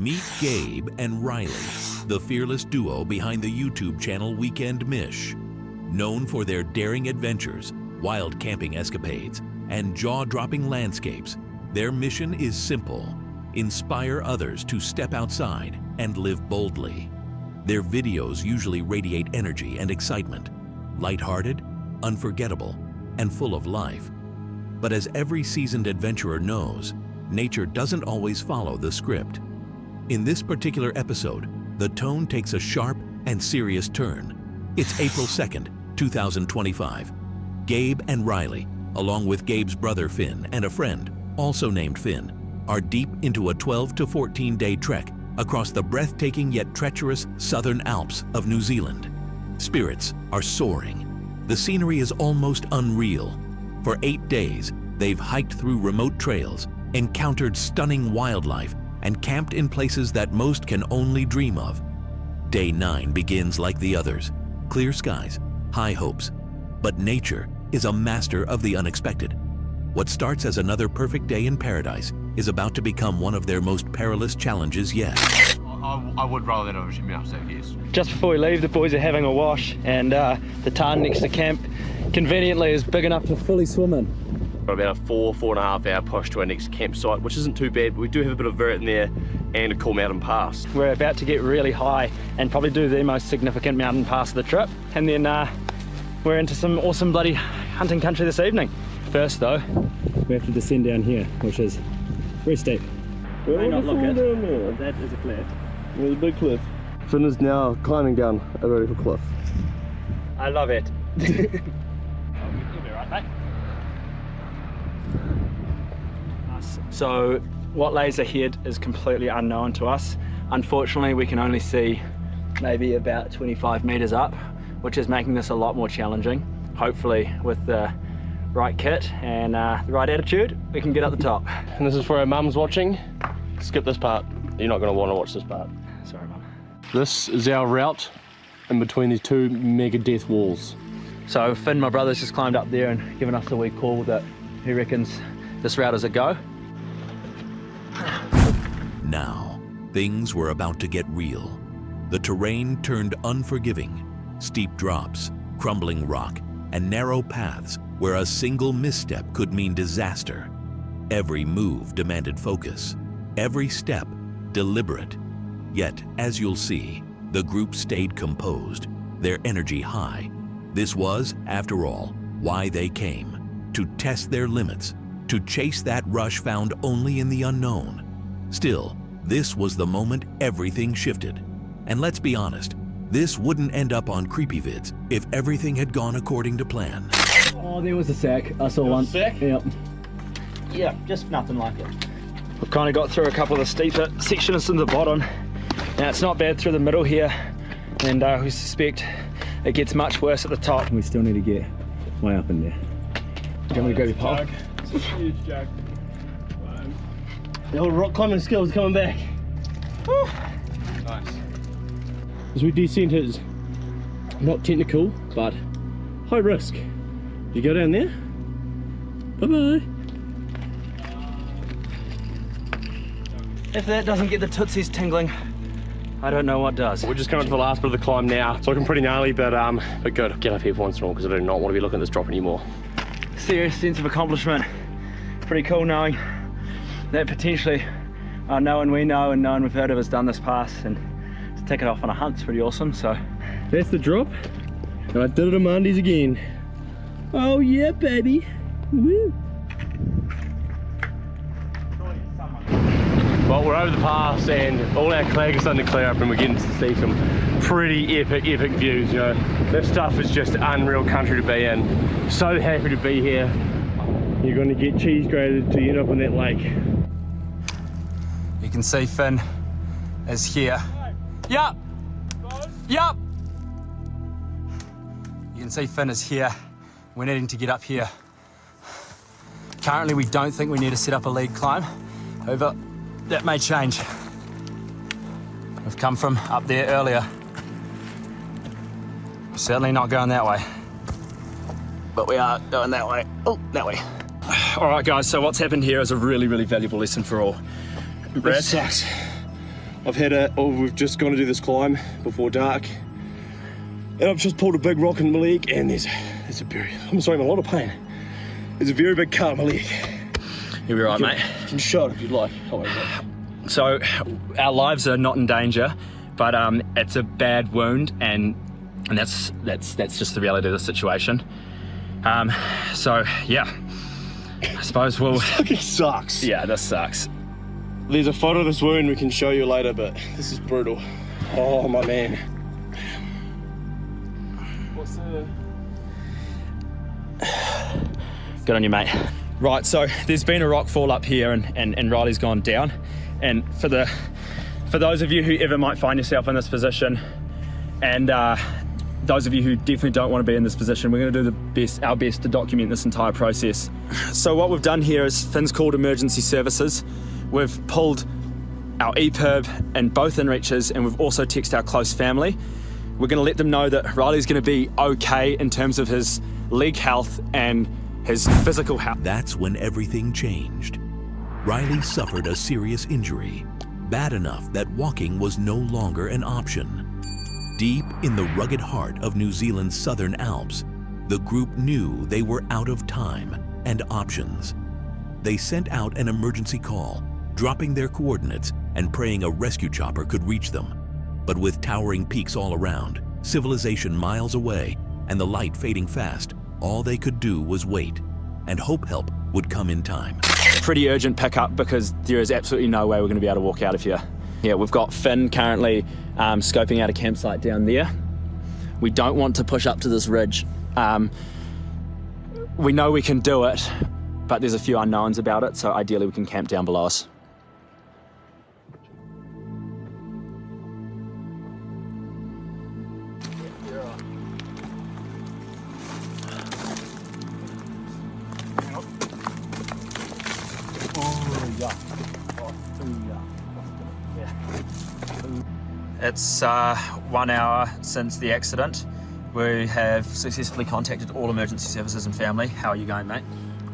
Meet Gabe and Riley, the fearless duo behind the YouTube channel Weekend Mish. Known for their daring adventures, wild camping escapades, and jaw-dropping landscapes, their mission is simple: inspire others to step outside and live boldly. Their videos usually radiate energy and excitement, lighthearted, unforgettable, and full of life. But as every seasoned adventurer knows, nature doesn't always follow the script. In this particular episode, the tone takes a sharp and serious turn. It's April 2nd, 2025. Gabe and Riley, along with Gabe's brother Finn and a friend, also named Finn, are deep into a 12 to 14-day trek across the breathtaking yet treacherous southern Alps of New Zealand. Spirits are soaring. The scenery is almost unreal. For 8 days, they've hiked through remote trails, encountered stunning wildlife, and camped in places that most can only dream of. Day 9 begins like the others. Clear skies, high hopes. But nature is a master of the unexpected. What starts as another perfect day in paradise is about to become one of their most perilous challenges yet. I would rather than overshoot me upset, yes. Just before we leave, the boys are having a wash, and the tarn next to camp conveniently is big enough to fully swim in. About a 4.5 hour push to our next campsite, which isn't too bad, but we do have a bit of vert in there and a cool mountain pass. We're about to get really high and probably do the most significant mountain pass of the trip, and then we're into some awesome bloody hunting country this evening. First though, we have to descend down here, which is very steep. You may not look it, down there. that is a cliff. There's a big cliff. Finn is now climbing down a vertical cliff. I love it. You'll be right, mate. Nice. So what lays ahead is completely unknown to us. Unfortunately, we can only see maybe about 25 meters up, which is making this a lot more challenging. Hopefully with the right kit and the right attitude, we can get up the top. And this is for our mums watching. Skip this part. You're not going to want to watch this part. Sorry, Mum. This is our route in between these two mega death walls. So Finn, my brother's just climbed up there and given us a wee call that he reckons this route is a go. Now, things were about to get real. The terrain turned unforgiving. Steep drops, crumbling rock, and narrow paths where a single misstep could mean disaster. Every move demanded focus, every step deliberate. Yet, as you'll see, the group stayed composed, their energy high. This was, after all, why they came: to test their limits, to chase that rush found only in the unknown. Still, this was the moment everything shifted. And let's be honest, this wouldn't end up on Creepy Vids if everything had gone according to plan. Oh, there was a sack. I saw one. Sack? Yep. Yeah, just nothing like it. We've kind of got through a couple of the steeper sections in the bottom. Now it's not bad through the middle here, and we suspect it gets much worse at the top. We still need to get way up in there. Do you want me to grab your pole? It's a huge jug. The old rock climbing skills coming back. Woo. Nice. As we descent is not technical, but high risk. You go down there? Bye-bye. If that doesn't get the tootsies tingling, I don't know what does. We're just coming to the last bit of the climb now. It's looking pretty gnarly, but good. Get up here for once and all, because I do not want to be looking at this drop anymore. Serious sense of accomplishment. Pretty cool knowing that potentially no one we know and no one we've heard of has done this pass, and to take it off on a hunt's pretty awesome. So that's the drop, and I did it on Mondays again. Oh yeah, baby. Woo. Well, we're over the pass and all our clag is starting to clear up, and we're getting to see some pretty epic views, you know. This stuff is just unreal country to be in. So happy to be here. You're going to get cheese grated to end up in that lake. you can see Finn is here. Yup! Yup! You can see Finn is here. We're needing to get up here. Currently, we don't think we need to set up a lead climb. However, that may change. We've come from up there earlier. We're certainly not going that way. But we are going that way. Oh, that way. All right, guys, so what's happened here is a really, really valuable lesson for all. It sucks. we've just gone to do this climb before dark, and I've just pulled a big rock in my leg, and I'm sorry, I'm in a lot of pain. There's a very big cut in my leg. You'll be right, mate. You can show it if you'd like. So our lives are not in danger, but it's a bad wound, and that's just the reality of the situation. So yeah, I suppose we'll. This fucking sucks. Yeah, this sucks. There's a photo of this wound we can show you later, but this is brutal. Oh my man. What's the... Good on you, mate. Right, so there's been a rock fall up here, and Riley's gone down. And for those of you who ever might find yourself in this position, and those of you who definitely don't want to be in this position, we're going to do our best to document this entire process. So what we've done here is Finn's called emergency services. We've pulled our EPIRB and both inReaches, and we've also texted our close family. We're going to let them know that Riley's going to be okay in terms of his leg health and his physical health. That's when everything changed. Riley suffered a serious injury, bad enough that walking was no longer an option. Deep in the rugged heart of New Zealand's Southern Alps, the group knew they were out of time and options. They sent out an emergency call, dropping their coordinates and praying a rescue chopper could reach them. But with towering peaks all around, civilization miles away, and the light fading fast, all they could do was wait, and hope help would come in time. Pretty urgent pickup because there is absolutely no way we're going to be able to walk out of here. Yeah, we've got Finn currently scoping out a campsite down there. We don't want to push up to this ridge. We know we can do it, but there's a few unknowns about it, so ideally we can camp down below us. It's 1 hour since the accident. We have successfully contacted all emergency services and family. How are you going, mate?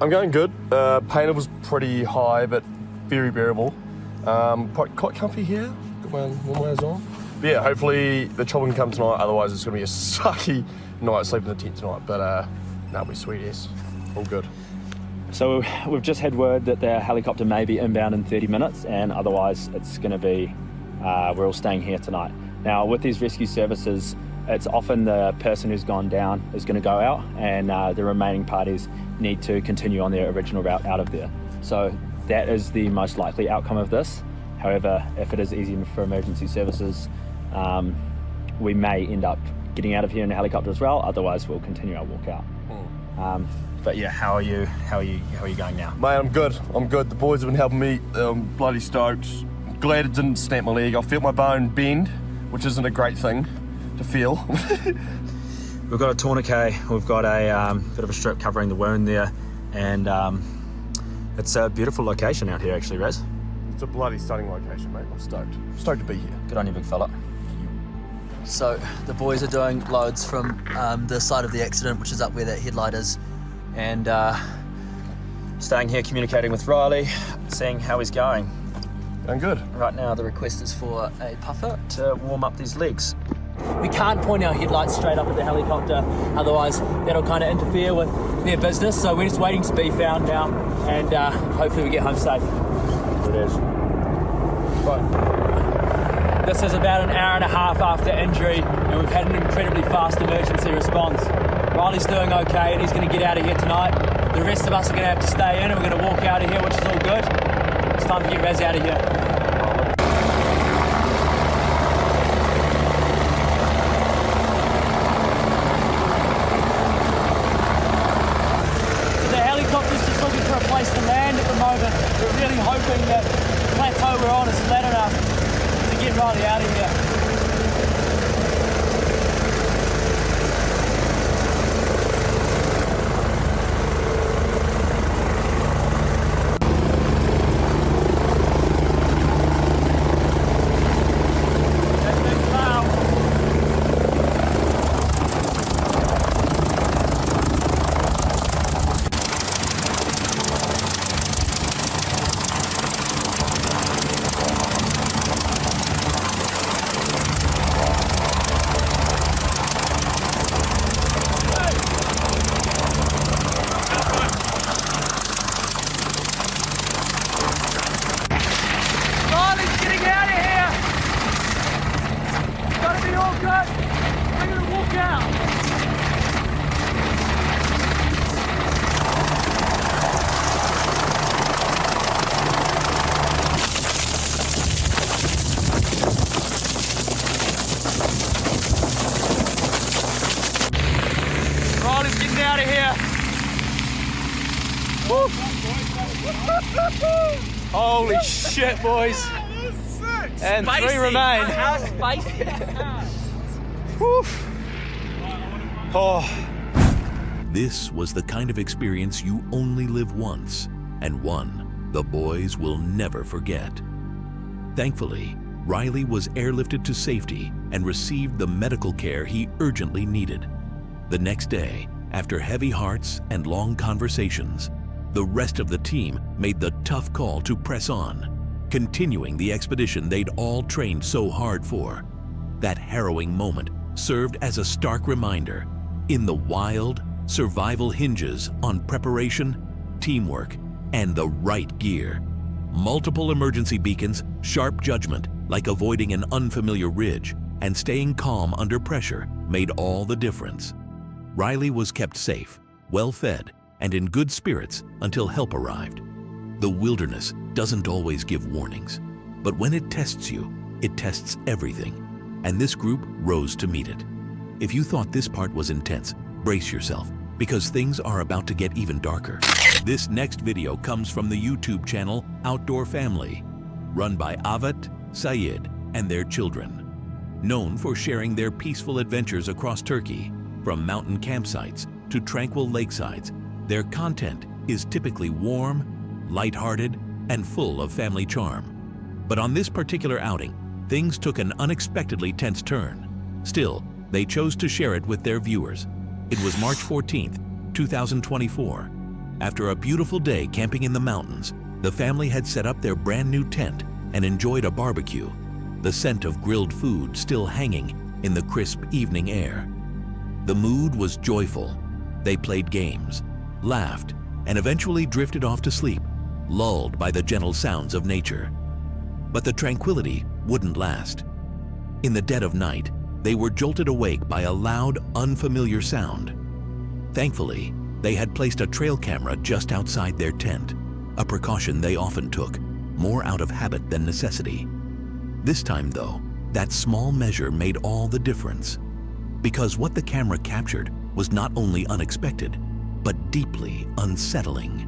I'm going good. Pain was pretty high, but very bearable. Quite comfy here. Got my warm on. But yeah, hopefully the chopper can come tonight. Otherwise, it's going to be a sucky night sleeping in the tent tonight. But that'll be sweet, yes. All good. So we've just had word that the helicopter may be inbound in 30 minutes, and otherwise it's going to be we're all staying here tonight. Now, with these rescue services, it's often the person who's gone down is going to go out, and the remaining parties need to continue on their original route out of there. So that is the most likely outcome of this. However, if it is easy for emergency services, we may end up getting out of here in a helicopter as well. Otherwise, we'll continue our walk out. But yeah, how are you going now? Mate, I'm good. The boys have been helping me. I'm bloody stoked. Glad it didn't snap my leg. I felt my bone bend, which isn't a great thing to feel. We've got a tourniquet, we've got a bit of a strip covering the wound there, and it's a beautiful location out here actually, Raz. It's a bloody stunning location, mate. I'm stoked. Stoked to be here. Good on you, big fella. So the boys are doing loads from the site of the accident, which is up where that headlight is, and staying here communicating with Riley, seeing how he's going. Going good. Right now the request is for a puffer To warm up these legs. We can't point our headlights straight up at the helicopter, otherwise that'll kind of interfere with their business, so we're just waiting to be found now, and hopefully we get home safe. It is. Right. This is about an hour and a half after injury, and we've had an incredibly fast emergency response. Riley's doing okay, and he's going to get out of here tonight. The rest of us are going to have to stay in, and we're going to walk out of here, which is all good. It's time to get Raz out of here. The helicopter's just looking for a place to land at the moment. We're really hoping that the plateau we're on is flat enough to get Riley out of here. Holy shit, boys. And Spicy. 3 remain. How spicy. Whew. Oh. This was the kind of experience you only live once, and one the boys will never forget. Thankfully, Riley was airlifted to safety and received the medical care he urgently needed. The next day, after heavy hearts and long conversations, the rest of the team made the tough call to press on, continuing the expedition they'd all trained so hard for. That harrowing moment served as a stark reminder: in the wild, survival hinges on preparation, teamwork, and the right gear. Multiple emergency beacons, sharp judgment, like avoiding an unfamiliar ridge, and staying calm under pressure made all the difference. Riley was kept safe, well-fed, and in good spirits until help arrived. The wilderness doesn't always give warnings, but when it tests you, it tests everything, and this group rose to meet it. If you thought this part was intense, brace yourself, because things are about to get even darker. This next video comes from the YouTube channel Outdoor Family, run by Avat, Sayed, and their children. Known for sharing their peaceful adventures across Turkey, from mountain campsites to tranquil lakesides, their content is typically warm, lighthearted, and full of family charm. But on this particular outing, things took an unexpectedly tense turn. Still, they chose to share it with their viewers. It was March 14th, 2024. After a beautiful day camping in the mountains, the family had set up their brand new tent and enjoyed a barbecue, the scent of grilled food still hanging in the crisp evening air. The mood was joyful. They played games, laughed, and eventually drifted off to sleep, lulled by the gentle sounds of nature. But the tranquility wouldn't last. In the dead of night, they were jolted awake by a loud, unfamiliar sound. Thankfully, they had placed a trail camera just outside their tent, a precaution they often took, more out of habit than necessity. This time, though, that small measure made all the difference, because what the camera captured was not only unexpected, but deeply unsettling.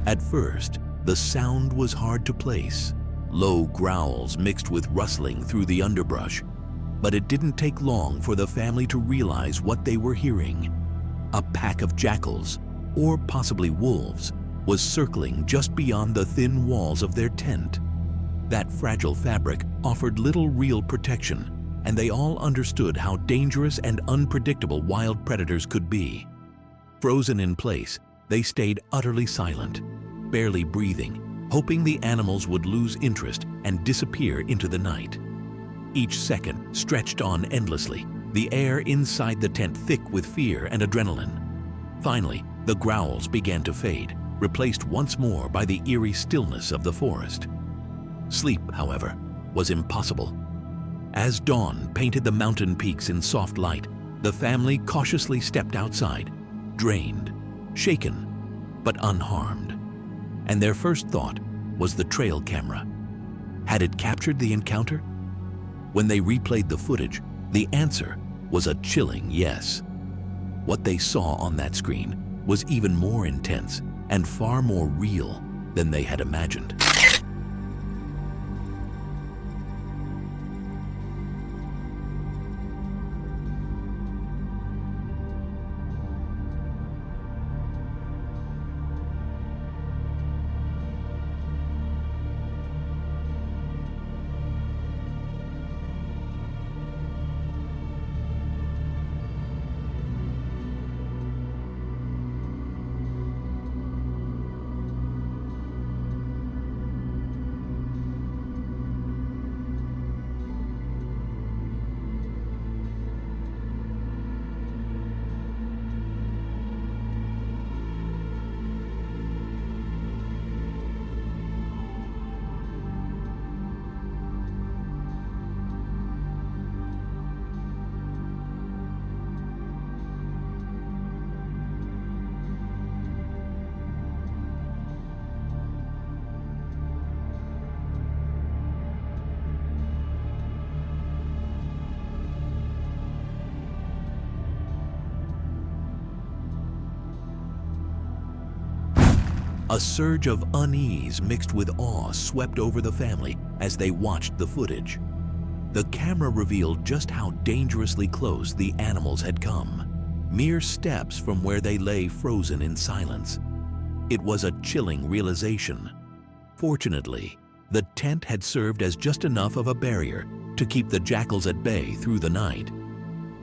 At first, the sound was hard to place. Low growls mixed with rustling through the underbrush. But it didn't take long for the family to realize what they were hearing. A pack of jackals, or possibly wolves, was circling just beyond the thin walls of their tent. That fragile fabric offered little real protection, and they all understood how dangerous and unpredictable wild predators could be. Frozen in place, they stayed utterly silent, barely breathing, hoping the animals would lose interest and disappear into the night. Each second stretched on endlessly, the air inside the tent thick with fear and adrenaline. Finally, the growls began to fade, replaced once more by the eerie stillness of the forest. Sleep, however, was impossible. As dawn painted the mountain peaks in soft light, the family cautiously stepped outside, drained, shaken, but unharmed. And their first thought was the trail camera. Had it captured the encounter? When they replayed the footage, the answer was a chilling yes. What they saw on that screen was even more intense and far more real than they had imagined. A surge of unease mixed with awe swept over the family as they watched the footage. The camera revealed just how dangerously close the animals had come, mere steps from where they lay frozen in silence. It was a chilling realization. Fortunately, the tent had served as just enough of a barrier to keep the jackals at bay through the night.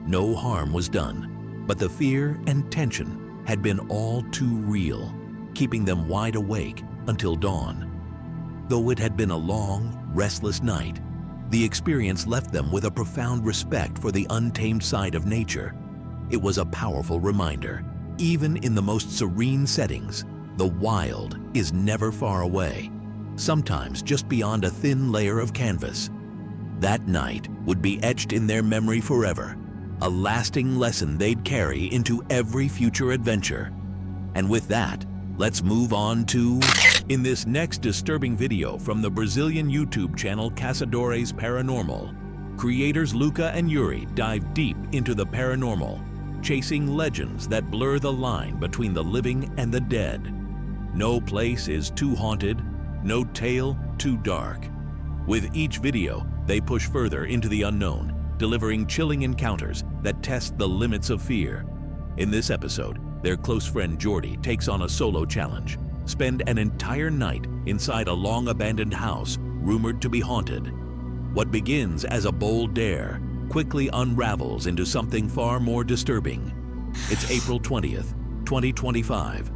No harm was done, but the fear and tension had been all too real, keeping them wide awake until dawn. Though it had been a long, restless night, the experience left them with a profound respect for the untamed side of nature. It was a powerful reminder, even in the most serene settings, the wild is never far away, sometimes just beyond a thin layer of canvas. That night would be etched in their memory forever, a lasting lesson they'd carry into every future adventure. And with that, let's move on to... In this next disturbing video from the Brazilian YouTube channel Caçadores Paranormal, creators Luca and Yuri dive deep into the paranormal, chasing legends that blur the line between the living and the dead. No place is too haunted, no tale too dark. With each video, they push further into the unknown, delivering chilling encounters that test the limits of fear. In this episode, their close friend Jordy takes on a solo challenge: spend an entire night inside a long-abandoned house rumored to be haunted. What begins as a bold dare quickly unravels into something far more disturbing. It's April 20th, 2025.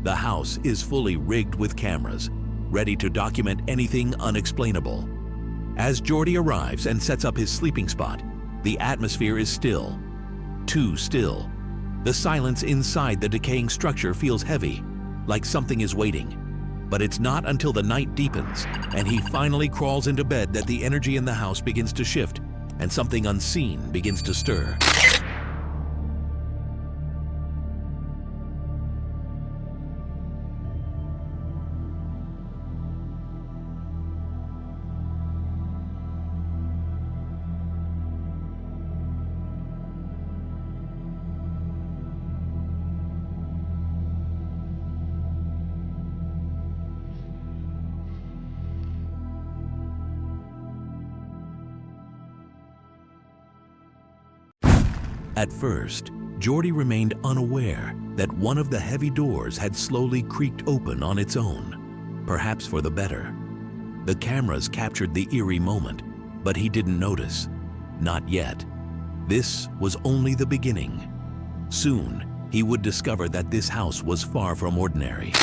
The house is fully rigged with cameras, ready to document anything unexplainable. As Jordy arrives and sets up his sleeping spot, the atmosphere is still. Too still. The silence inside the decaying structure feels heavy, like something is waiting. But it's not until the night deepens and he finally crawls into bed that the energy in the house begins to shift and something unseen begins to stir. At first, Jordy remained unaware that one of the heavy doors had slowly creaked open on its own, perhaps for the better. The cameras captured the eerie moment, but he didn't notice. Not yet. This was only the beginning. Soon, he would discover that this house was far from ordinary.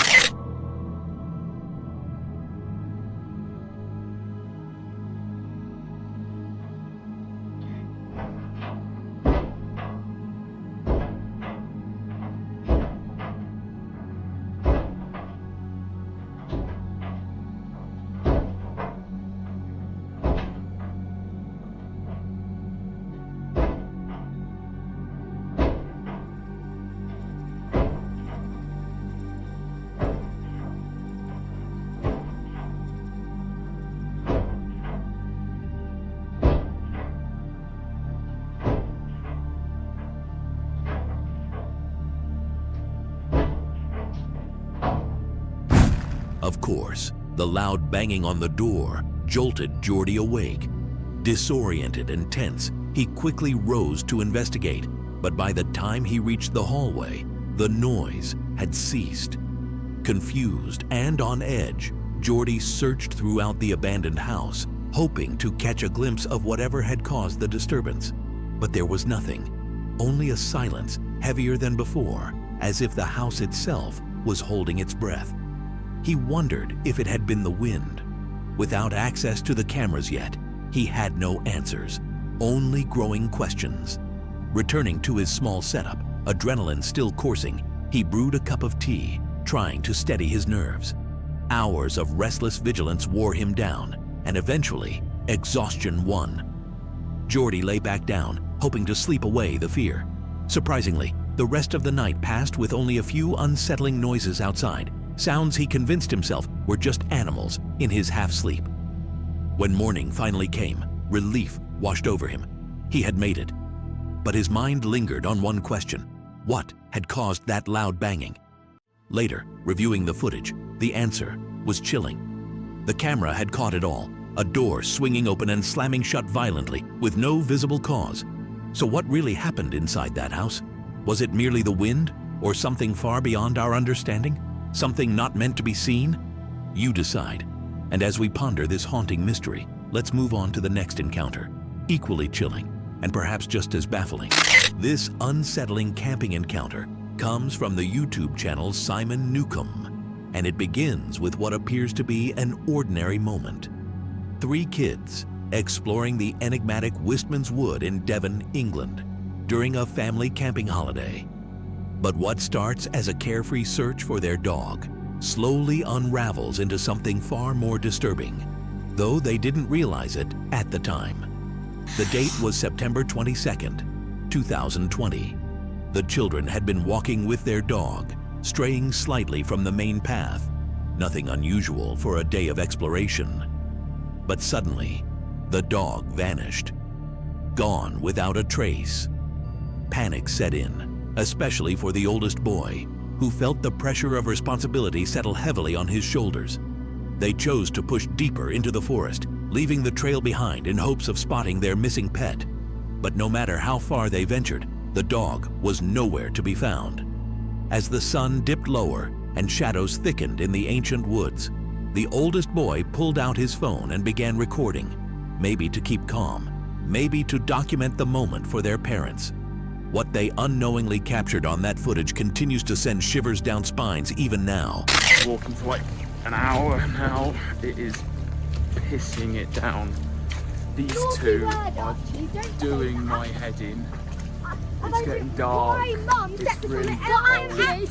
Of course, the loud banging on the door jolted Jordy awake. Disoriented and tense, he quickly rose to investigate, but by the time he reached the hallway, the noise had ceased. Confused and on edge, Jordy searched throughout the abandoned house, hoping to catch a glimpse of whatever had caused the disturbance. But there was nothing, only a silence heavier than before, as if the house itself was holding its breath. He wondered if it had been the wind. Without access to the cameras yet, he had no answers, only growing questions. Returning to his small setup, adrenaline still coursing, he brewed a cup of tea, trying to steady his nerves. Hours of restless vigilance wore him down, and eventually, exhaustion won. Jordy lay back down, hoping to sleep away the fear. Surprisingly, the rest of the night passed with only a few unsettling noises outside, sounds he convinced himself were just animals in his half-sleep. When morning finally came, relief washed over him. He had made it. But his mind lingered on one question: what had caused that loud banging? Later, reviewing the footage, The answer was chilling. The camera had caught it all, a door swinging open and slamming shut violently with no visible cause. So what really happened inside that house? Was it merely the wind, or something far beyond our understanding? Something not meant to be seen? You decide. And as we ponder this haunting mystery, let's move on to the next encounter, equally chilling and perhaps just as baffling. This unsettling camping encounter comes from the YouTube channel Simon Newcomb, and it begins with what appears to be an ordinary moment. 3 kids exploring the enigmatic Wistman's Wood in Devon, England, during a family camping holiday. But what starts as a carefree search for their dog slowly unravels into something far more disturbing, though they didn't realize it at the time. The date was September 22nd, 2020. The children had been walking with their dog, straying slightly from the main path. Nothing unusual for a day of exploration. But suddenly, the dog vanished, gone without a trace. Panic set in, especially for the oldest boy, who felt the pressure of responsibility settle heavily on his shoulders. They chose to push deeper into the forest, leaving the trail behind in hopes of spotting their missing pet. But no matter how far they ventured, the dog was nowhere to be found. As the sun dipped lower and shadows thickened in the ancient woods, the oldest boy pulled out his phone and began recording, maybe to keep calm, maybe to document the moment for their parents. What they unknowingly captured on that footage continues to send shivers down spines even now. Walking for like an hour now, it is pissing it down. These two are doing my head in. It's getting dark. It's really cold. I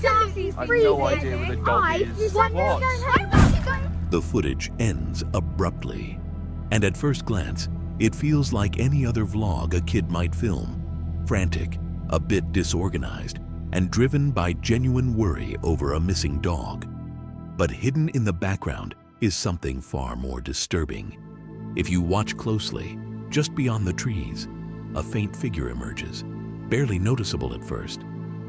have no idea where the dog is. What? The footage ends abruptly, and at first glance, it feels like any other vlog a kid might film. Frantic, a bit disorganized, and driven by genuine worry over a missing dog. But hidden in the background is something far more disturbing. If you watch closely, just beyond the trees, a faint figure emerges, barely noticeable at first.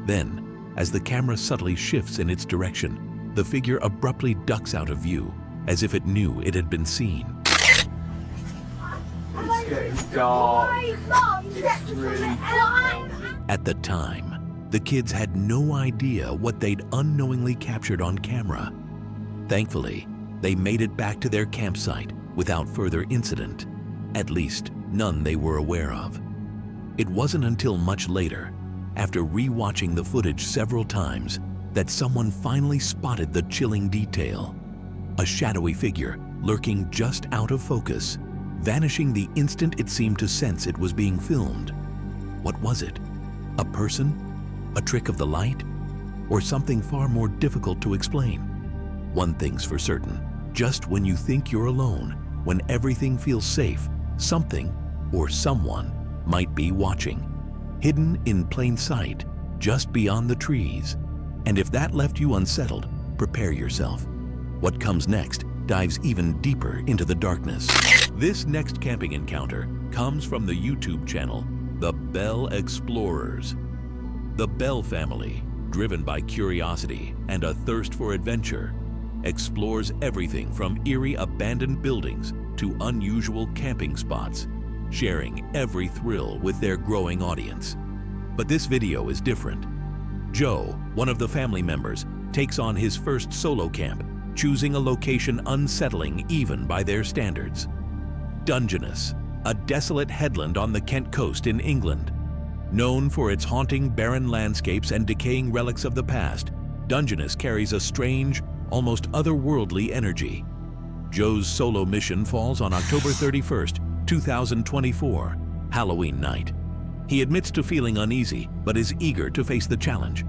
Then, as the camera subtly shifts in its direction, the figure abruptly ducks out of view, as if it knew it had been seen. It's getting dark. It's really dark. At the time, the kids had no idea what they'd unknowingly captured on camera. Thankfully, they made it back to their campsite without further incident, at least none they were aware of. It wasn't until much later, after re-watching the footage several times, that someone finally spotted the chilling detail. A shadowy figure lurking just out of focus, vanishing the instant it seemed to sense it was being filmed. What was it? A person? A trick of the light? Or something far more difficult to explain? One thing's for certain, just when you think you're alone, when everything feels safe, something or someone might be watching, hidden in plain sight, just beyond the trees. And if that left you unsettled, prepare yourself. What comes next dives even deeper into the darkness. This next camping encounter comes from the YouTube channel, The Bell Explorers. The Bell family, driven by curiosity and a thirst for adventure, explores everything from eerie abandoned buildings to unusual camping spots, sharing every thrill with their growing audience. But this video is different. Joe, one of the family members, takes on his first solo camp, choosing a location unsettling even by their standards. Dungeness, a desolate headland on the Kent coast in England. Known for its haunting barren landscapes and decaying relics of the past, Dungeness carries a strange, almost otherworldly energy. Joe's solo mission falls on October 31st, 2024, Halloween night. He admits to feeling uneasy, but is eager to face the challenge.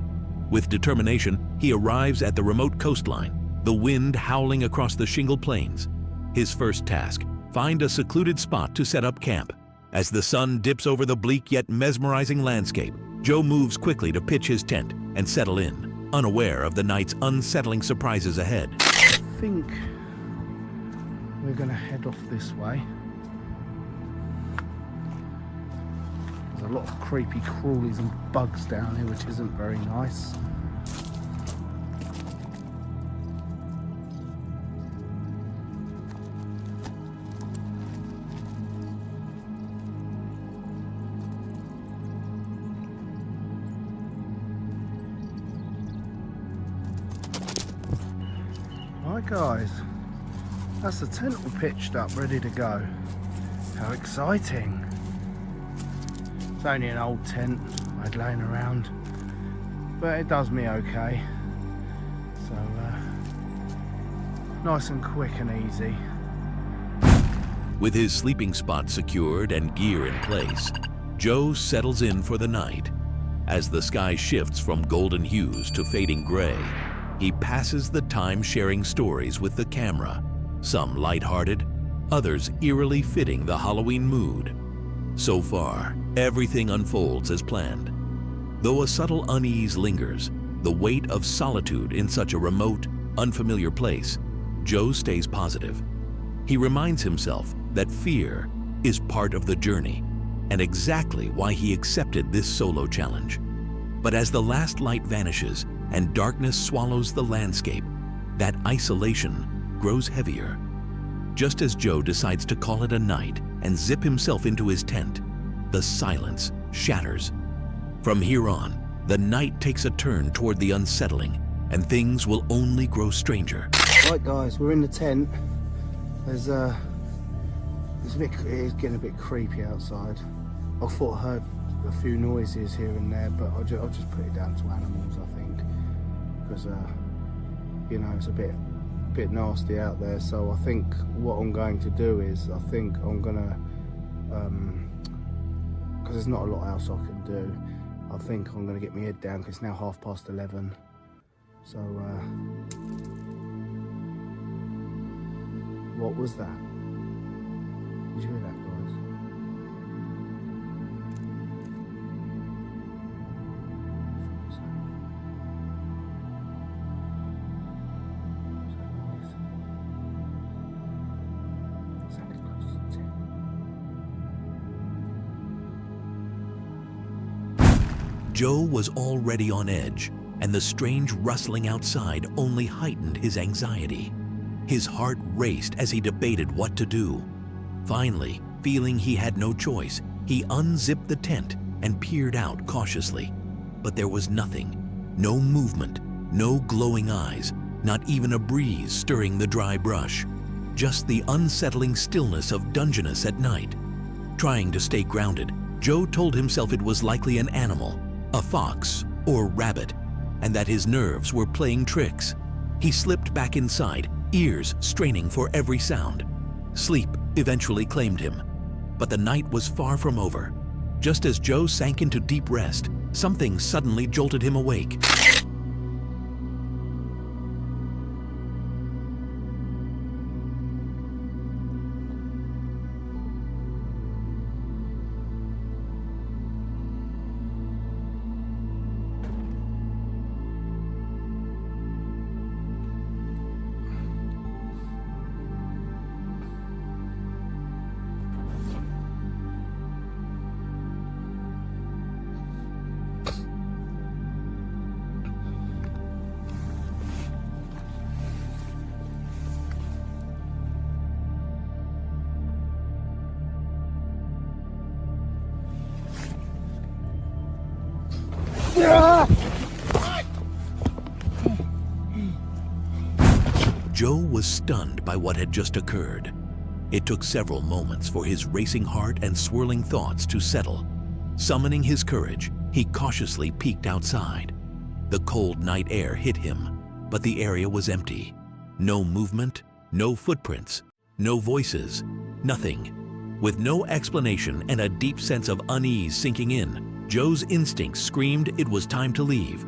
With determination, he arrives at the remote coastline, the wind howling across the shingle plains. His first task, find a secluded spot to set up camp. As the sun dips over the bleak yet mesmerizing landscape, Joe moves quickly to pitch his tent and settle in, unaware of the night's unsettling surprises ahead. I think we're going to head off this way. There's a lot of creepy crawlies and bugs down here, which isn't very nice. Right guys, that's the tent all pitched up, ready to go. How exciting. It's only an old tent I'd laying around, but it does me okay. So nice and quick and easy. With his sleeping spot secured and gear in place, Joe settles in for the night. As the sky shifts from golden hues to fading gray, he passes the time sharing stories with the camera, some lighthearted, others eerily fitting the Halloween mood. So far, everything unfolds as planned. Though a subtle unease lingers, the weight of solitude in such a remote, unfamiliar place, Joe stays positive. He reminds himself that fear is part of the journey and exactly why he accepted this solo challenge. But as the last light vanishes and darkness swallows the landscape, that isolation grows heavier. Just as Joe decides to call it a night and zip himself into his tent, the silence shatters. From here on, the night takes a turn toward the unsettling, and things will only grow stranger. Right guys, we're in the tent. It's getting a bit creepy outside. I thought I heard a few noises here and there, but I'll just put it down to animals, I think, because you know, it's a bit nasty out there. So I think what I'm going to do is, I think I'm gonna, because there's not a lot else I can do, I think I'm gonna get my head down because it's now 11:30. So what was that? Did you hear that, guys? Joe was already on edge, and the strange rustling outside only heightened his anxiety. His heart raced as he debated what to do. Finally, feeling he had no choice, he unzipped the tent and peered out cautiously. But there was nothing, no movement, no glowing eyes, not even a breeze stirring the dry brush. Just the unsettling stillness of Dungeness at night. Trying to stay grounded, Joe told himself it was likely an animal, a fox or rabbit, and that his nerves were playing tricks. He slipped back inside, ears straining for every sound. Sleep eventually claimed him, but the night was far from over. Just as Joe sank into deep rest, something suddenly jolted him awake. Joe was stunned by what had just occurred. It took several moments for his racing heart and swirling thoughts to settle. Summoning his courage, he cautiously peeked outside. The cold night air hit him, but the area was empty. No movement, no footprints, no voices, nothing. With no explanation and a deep sense of unease sinking in, Joe's instincts screamed it was time to leave.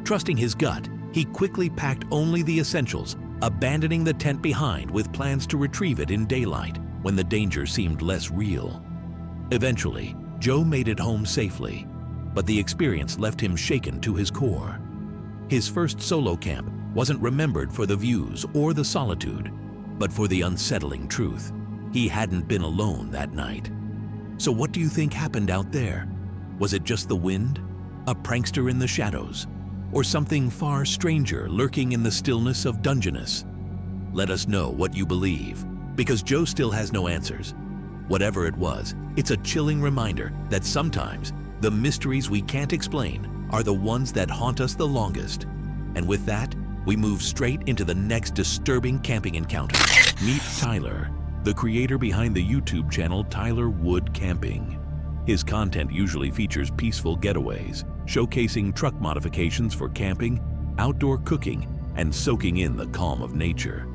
Trusting his gut, he quickly packed only the essentials, abandoning the tent behind with plans to retrieve it in daylight when the danger seemed less real. Eventually, Joe made it home safely, but the experience left him shaken to his core. His first solo camp wasn't remembered for the views or the solitude, but for the unsettling truth. He hadn't been alone that night. So what do you think happened out there? Was it just the wind? A prankster in the shadows? Or something far stranger lurking in the stillness of Dungeness? Let us know what you believe, because Joe still has no answers. Whatever it was, it's a chilling reminder that sometimes the mysteries we can't explain are the ones that haunt us the longest. And with that, we move straight into the next disturbing camping encounter. Meet Tyler, the creator behind the YouTube channel Tyler Wood Camping. His content usually features peaceful getaways, showcasing truck modifications for camping, outdoor cooking, and soaking in the calm of nature.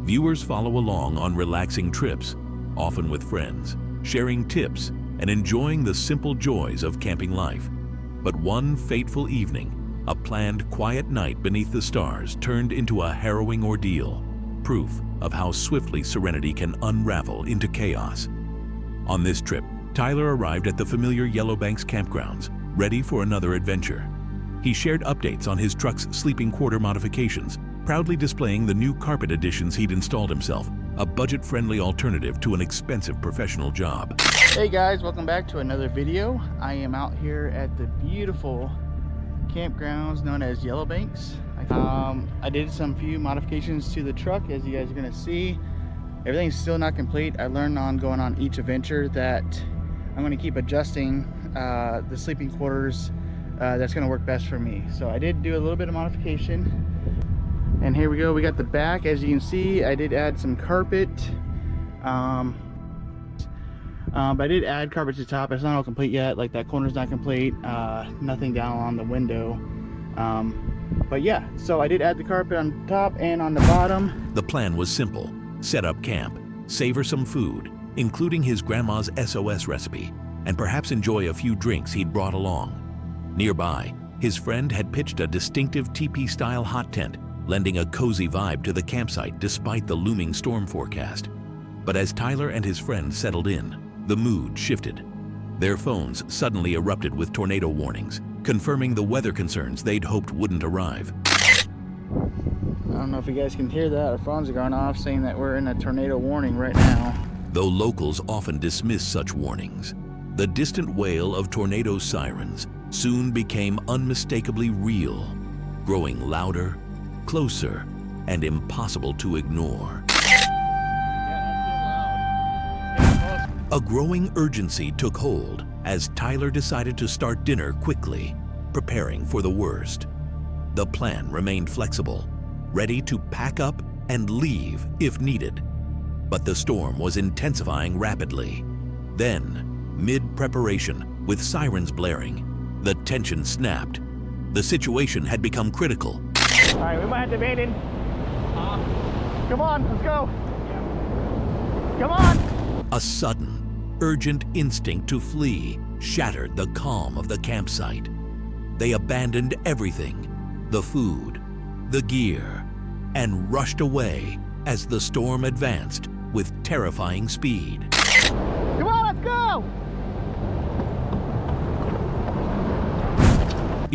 Viewers follow along on relaxing trips, often with friends, sharing tips and enjoying the simple joys of camping life. But one fateful evening, a planned quiet night beneath the stars turned into a harrowing ordeal, proof of how swiftly serenity can unravel into chaos. On this trip, Tyler arrived at the familiar Yellowbanks campgrounds, ready for another adventure. He shared updates on his truck's sleeping quarter modifications, proudly displaying the new carpet additions he'd installed himself, a budget-friendly alternative to an expensive professional job. Hey guys, welcome back to another video. I am out here at the beautiful campgrounds known as Yellowbanks. I did some few modifications to the truck, as you guys are going to see. Everything's still not complete. I learned on going on each adventure that I'm going to keep adjusting the sleeping quarters that's going to work best for me. So I did do a little bit of modification, and here we go. We got the back. As you can see, I did add some carpet, but I did add carpet to the top. It's not all complete yet. Like, that corner's not complete, nothing down on the window, but yeah, so I did add the carpet on top and on the bottom. The plan was simple: set up camp, savor some food, including his grandma's SOS recipe, and perhaps enjoy a few drinks he'd brought along. Nearby, his friend had pitched a distinctive teepee-style hot tent, lending a cozy vibe to the campsite despite the looming storm forecast. But as Tyler and his friend settled in, the mood shifted. Their phones suddenly erupted with tornado warnings, confirming the weather concerns they'd hoped wouldn't arrive. I don't know if you guys can hear that. Our phones are going off saying that we're in a tornado warning right now. Though locals often dismiss such warnings, the distant wail of tornado sirens soon became unmistakably real, growing louder, closer, and impossible to ignore. A growing urgency took hold as Tyler decided to start dinner quickly, preparing for the worst. The plan remained flexible, ready to pack up and leave if needed. But the storm was intensifying rapidly. Then, mid-preparation, with sirens blaring, the tension snapped. The situation had become critical. All right, we might have to abandon. Come on, let's go. Come on. A sudden, urgent instinct to flee shattered the calm of the campsite. They abandoned everything, the food, the gear, and rushed away as the storm advanced with terrifying speed. Come on, let's go!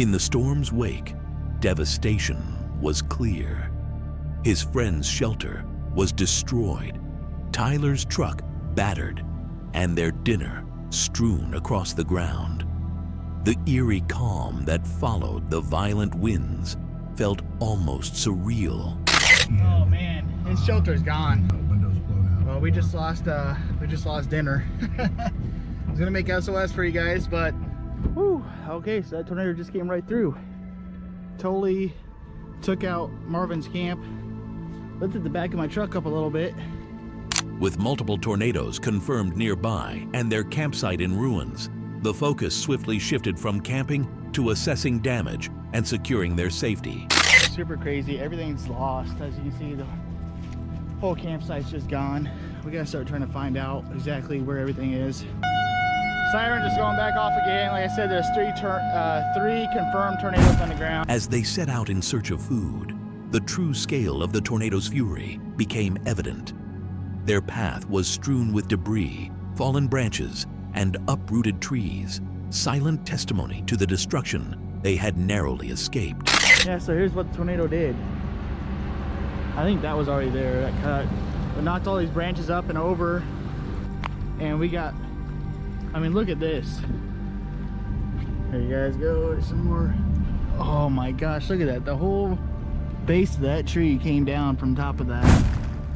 In the storm's wake, devastation was clear. His friend's shelter was destroyed, Tyler's truck battered, and their dinner strewn across the ground. The eerie calm that followed the violent winds felt almost surreal. Oh man, his shelter's gone. Well, we just lost dinner. I was gonna make SOS for you guys, but whew, okay, so that tornado just came right through. Totally took out Marvin's camp. Lifted the back of my truck up a little bit. With multiple tornadoes confirmed nearby and their campsite in ruins, the focus swiftly shifted from camping to assessing damage and securing their safety. Super crazy, everything's lost. As you can see, the whole campsite's just gone. We gotta start trying to find out exactly where everything is. Siren just going back off again. Like I said, there's three confirmed tornadoes on the ground. As they set out in search of food, the true scale of the tornado's fury became evident. Their path was strewn with debris, fallen branches, and uprooted trees, silent testimony to the destruction they had narrowly escaped. Yeah, so here's what the tornado did. I think that was already there, that cut. It knocked all these branches up and over, and we got, I mean, look at this. There you guys go, there's some more. Oh my gosh, look at that. The whole base of that tree came down from top of that.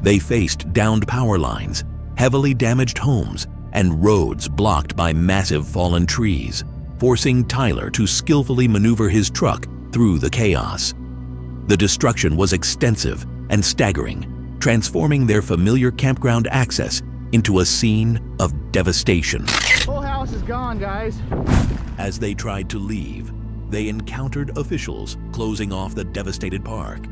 They faced downed power lines, heavily damaged homes, and roads blocked by massive fallen trees, forcing Tyler to skillfully maneuver his truck through the chaos. The destruction was extensive and staggering, transforming their familiar campground access into a scene of devastation. Whole house is gone, guys. As they tried to leave, they encountered officials closing off the devastated park.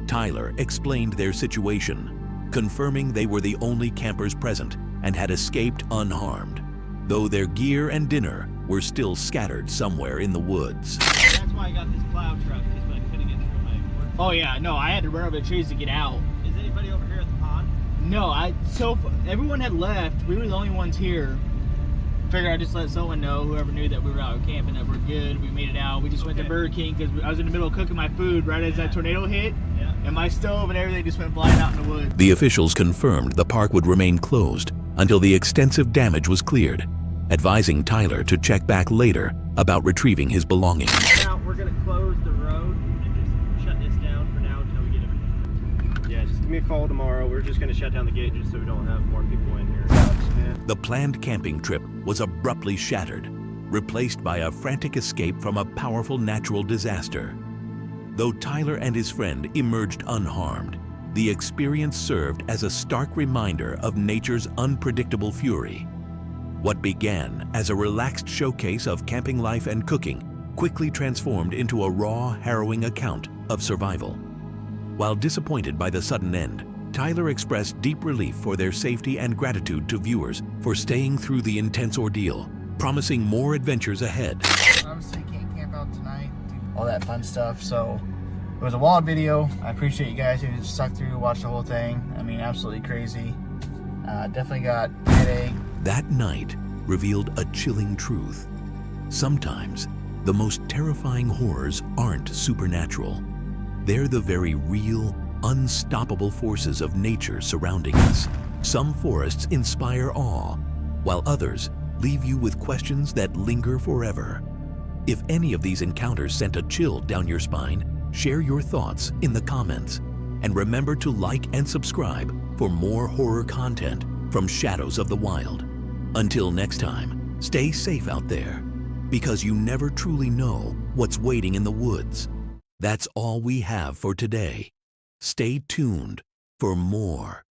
Tyler explained their situation, confirming they were the only campers present and had escaped unharmed, though their gear and dinner were still scattered somewhere in the woods. That's why I got this plow truck, because I couldn't get through my work. Oh yeah, no, I had to run over the trees to get out. Is anybody over here at the pond? No, everyone had left. We were the only ones here. Figured I'd just let someone know, whoever knew that we were out camping, that we're good. We made it out. We just went to Burger King because I was in the middle of cooking my food right as that tornado hit. Yeah. And my stove and everything just went flying out in the woods. The officials confirmed the park would remain closed until the extensive damage was cleared, advising Tyler to check back later about retrieving his belongings. Now we're gonna close the road and just shut this down for now until we get everything. Yeah, just give me a call tomorrow. We're just gonna shut down the gate just so we don't have more people in here. The planned camping trip was abruptly shattered, replaced by a frantic escape from a powerful natural disaster. Though Tyler and his friend emerged unharmed, the experience served as a stark reminder of nature's unpredictable fury. What began as a relaxed showcase of camping life and cooking quickly transformed into a raw, harrowing account of survival. While disappointed by the sudden end, Tyler expressed deep relief for their safety and gratitude to viewers for staying through the intense ordeal, promising more adventures ahead. Obviously can't camp out tonight, do all that fun stuff. So it was a wild video. I appreciate you guys who just stuck through, watched the whole thing. I mean, absolutely crazy. Definitely got a headache. That night revealed a chilling truth. Sometimes, the most terrifying horrors aren't supernatural. They're the very real, unstoppable forces of nature surrounding us. Some forests inspire awe, while others leave you with questions that linger forever. If any of these encounters sent a chill down your spine, share your thoughts in the comments. And remember to like and subscribe for more horror content from Shadows of the Wild. Until next time, stay safe out there, because you never truly know what's waiting in the woods. That's all we have for today. Stay tuned for more.